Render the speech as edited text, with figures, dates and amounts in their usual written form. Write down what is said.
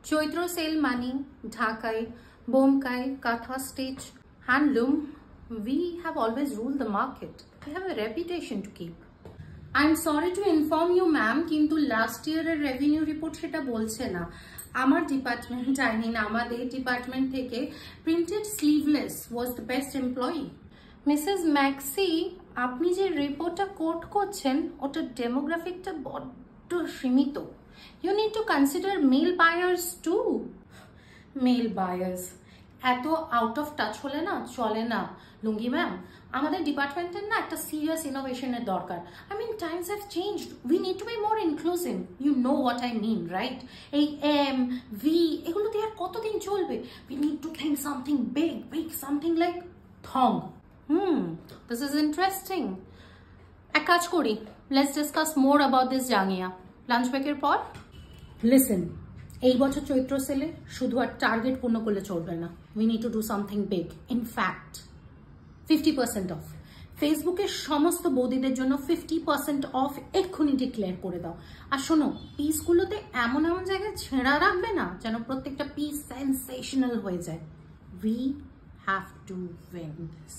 Choitro sale money, Dhakai, Bomkai, Katha stitch, handloom. We have always ruled the market. We have a reputation to keep. I'm sorry to inform you, ma'am, কিন্তু last year এর revenue report সেটা বলছে না। আমার department, I mean আমাদের department থেকে printed sleeveless was the best employee. Mrs. Maxi, আপনি যে রিপোর্টটা কোট করছেন ওটা ডেমোগ্রাফিকটা বড্ড সীমিত। You need to consider male buyers too. Male buyers এত আউট অফ টাচ হলে না চলে না লুঙ্গি ম্যাম। আমাদের ডিপার্টমেন্টের না একটা সিরিয়াস ইনোভেশনের দরকার। I mean times have changed. We need to be more inclusive. You know what I mean, right? এই M, V এগুলো দিয়ে আর কতদিন চলবে? We need to think something big, something like thong. This is interesting. এক কাজ করি, let's discuss more about this জাঙ্গিয়া lunch ব্রেকের পর। Listen, এই বছর চৈত্র সেলে শুধু আর টার্গেট পূর্ণ করলে চলবে না। We need to do something big. In fact, 50% off. ফেসবুকের সমস্ত বৌদিদের জন্য 50% অফ এক্ষুনি ডিক্লেয়ার করে দাও। আর শোনো, পিসগুলোতে এমন এমন জায়গায় ছেঁড়া রাখবে না যেন প্রত্যেকটা পিস সেন্সেশনাল হয়ে যায়। We have to win this.